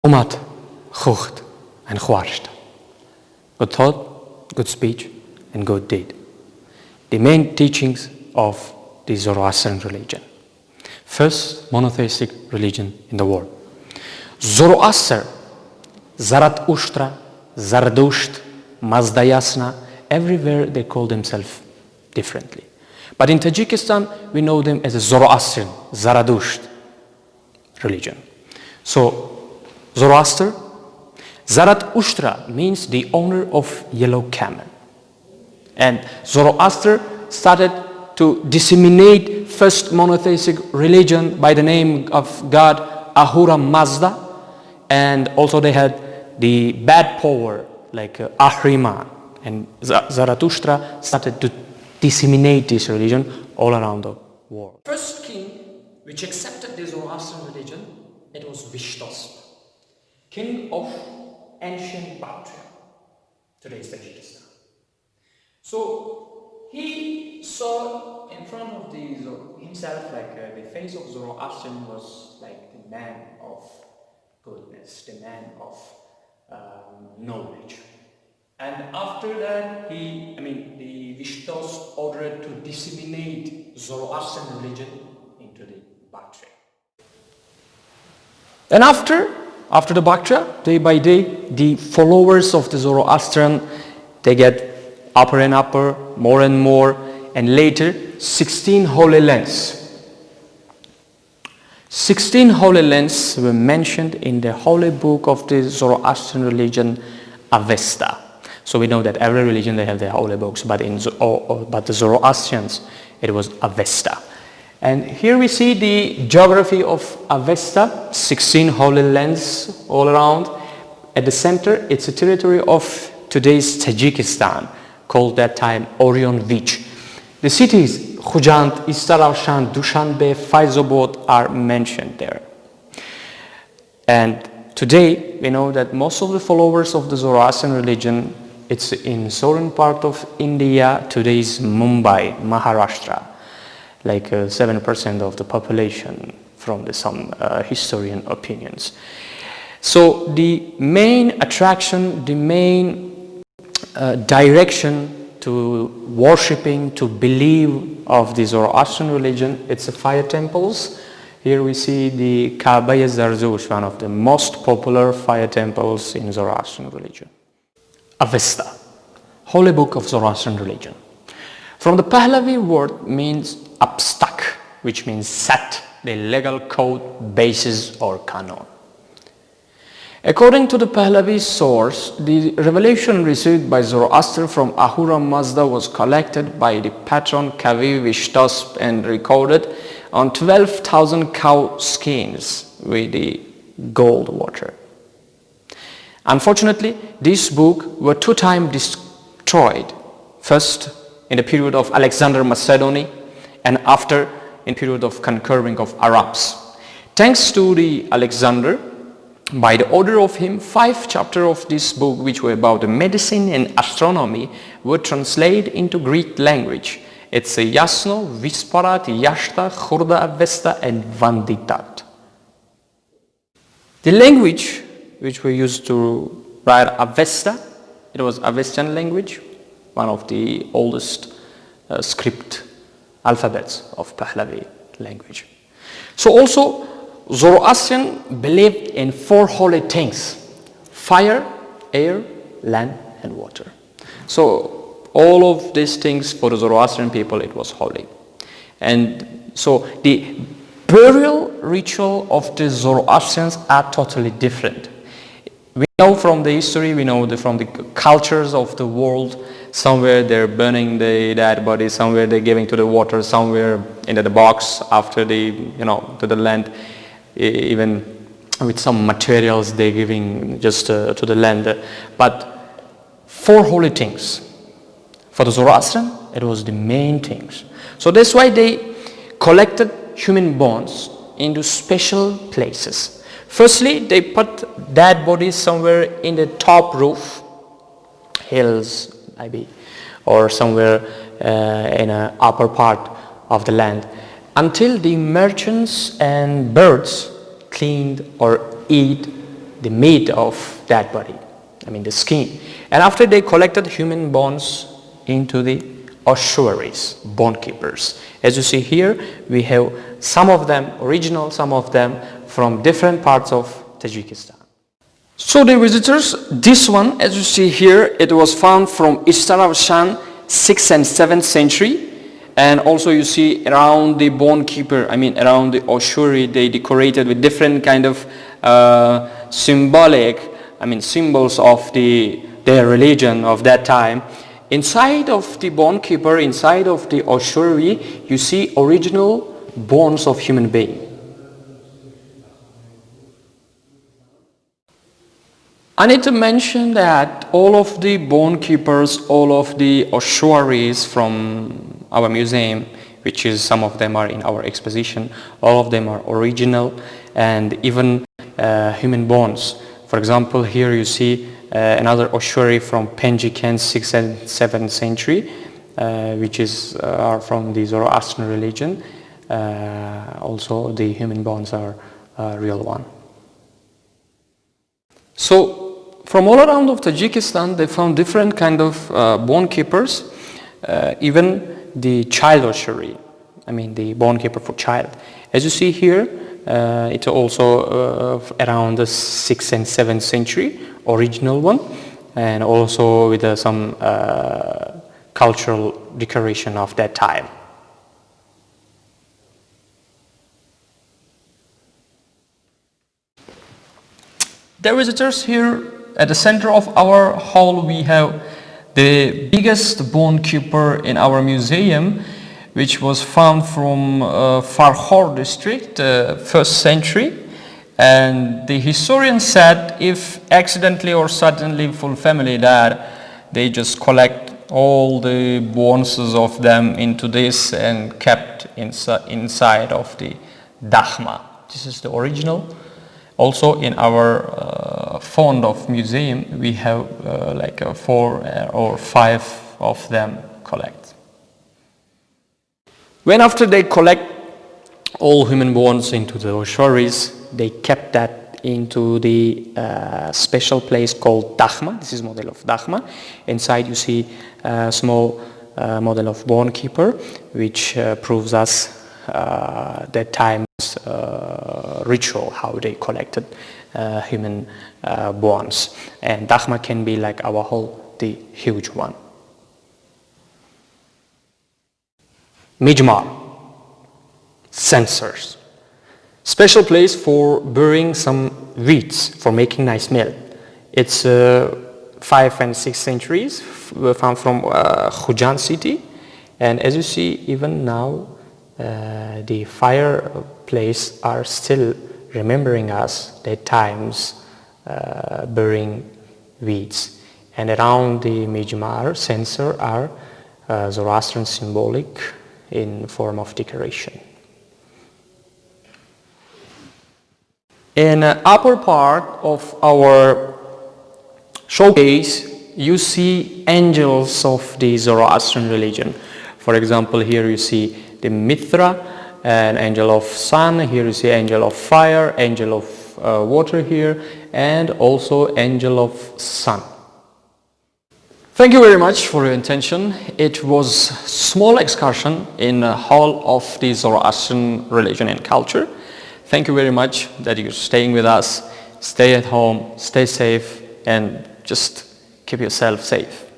Umat, Chucht, and Chwarsht. Good thought, good speech, and good deed. The main teachings of the Zoroastrian religion. First monotheistic religion in the world. Zoroaster, Zarathustra, Zardusht, Mazda Yasna, everywhere they call themselves differently. But in Tajikistan, we know them as a Zoroastrian, Zaradusht religion. So, Zoroaster, Zarathustra means the owner of yellow camel. And Zoroaster started to disseminate first monotheistic religion by the name of God Ahura Mazda, and also they had the bad power like Ahriman, and Zarathustra started to disseminate this religion all around the world. First king which accepted the Zoroastrian religion, it was Vishtos, king of ancient Bactria, today's Tajikistan. So he saw in front of himself like the face of Zoroastrian was like the man of goodness, the man of knowledge. And after that, the Vishtos ordered to disseminate Zoroastrian religion into the Bactria. And after the Bactria, day by day, the followers of the Zoroastrian, they get upper and upper, more and more, and later 16 holy lands. 16 holy lands were mentioned in the holy book of the Zoroastrian religion, Avesta. So we know that every religion they have their holy books, but but the Zoroastrians, it was Avesta. And here we see the geography of Avesta, 16 holy lands all around. At the center, it's a territory of today's Tajikistan, called that time Orion Vich. The cities Khujand, Istaravshan, Dushanbe, Faizobod are mentioned there. And today we know that most of the followers of the Zoroastrian religion, it's in southern part of India, today's Mumbai, Maharashtra, like 7% of the population from some historian opinions. So the main attraction, the main direction to worshipping, to believe of the Zoroastrian religion, it's the fire temples. Here we see the Kaaba-i Zarzush, one of the most popular fire temples in Zoroastrian religion. Avesta, holy book of Zoroastrian religion. From the Pahlavi word means upstuck, which means set, the legal code, basis or canon. According to the Pahlavi source, the revelation received by Zoroaster from Ahura Mazda was collected by the patron Kavi Vishtos and recorded on 12,000 cow skins with the gold water. Unfortunately, this book were 2 times destroyed, first in the period of Alexander Macedoni and after in period of conquering of Arabs. Thanks to the Alexander, by the order of him, 5 chapters of this book, which were about the medicine and astronomy, were translated into Greek language. It's a Yasno, Visparat, Yashta, Khurda Avesta, and Vanditat. The language which we used to write Avesta, it was Avestian language, one of the oldest script alphabets of Pahlavi language. So also, Zoroastrian believed in 4 holy things: fire, air, land, and water. So all of these things for the Zoroastrian people, it was holy. And so the burial ritual of the Zoroastrians are totally different. We know from the history, we know from the cultures of the world, somewhere they're burning the dead body, somewhere they're giving to the water, somewhere into the box after to the land. Even with some materials they're giving just to the land. But 4 holy things. For the Zoroastrian, it was the main things. So that's why they collected human bones into special places. Firstly, they put dead bodies somewhere in the top roof, hills maybe, or somewhere in an upper part of the land, until the merchants and birds cleaned or eat the meat of that body, I mean the skin. And after they collected human bones into the ossuaries, bone keepers. As you see here, we have some of them original, some of them from different parts of Tajikistan. So the visitors, this one, as you see here, it was found from Istarabshan, 6th and 7th century. And also you see around the bone keeper, I mean around the ossuary, they decorated with different kind of symbols of their religion of that time. Inside of the bone keeper, inside of the ossuary, you see original bones of human being. I need to mention that all of the bone keepers, all of the ossuaries from our museum, which is some of them are in our exposition, all of them are original, and even human bones. For example, here you see another ossuary from Tajikistan, 6th and 7th century, which is from the Zoroastrian religion. Also, the human bones are a real one. So, from all around of Tajikistan, they found different kind of bone keepers, even the child ossuary, I mean the bone keeper for child. As you see here, it's also around the 6th and 7th century, original one, and also with some cultural decoration of that time. Dear visitors, here at the center of our hall we have the biggest bone keeper in our museum, which was found from Farhor district, 1st century. And the historian said if accidentally or suddenly full family died, they just collect all the bones of them into this and kept inside of the dakhma. This is the original. Also in our fond of museum, we have 4 or 5 of them collect. When after they collect all human bones into the ossuaries, they kept that into the special place called dakhma. This is model of dakhma. Inside you see a small model of bone keeper, which proves us that time's ritual, how they collected human bones. And dakhma can be like our hall, the huge one. Mijmar, censers, special place for burying some wheats for making nice meal. It's 5th and 6th centuries, found from Khujan city, and as you see even now the fireplace are still remembering us that times burying weeds. And around the Mijmar censer are Zoroastrian symbolic in form of decoration. In the upper part of our showcase, you see angels of the Zoroastrian religion. For example, here you see the Mithra, an angel of sun. Here you see angel of fire, angel of water here, and also angel of sun. Thank you very much for your attention. It was small excursion in the hall of the Zoroastrian religion and culture. Thank you very much that you're staying with us. Stay at home, stay safe, and just keep yourself safe.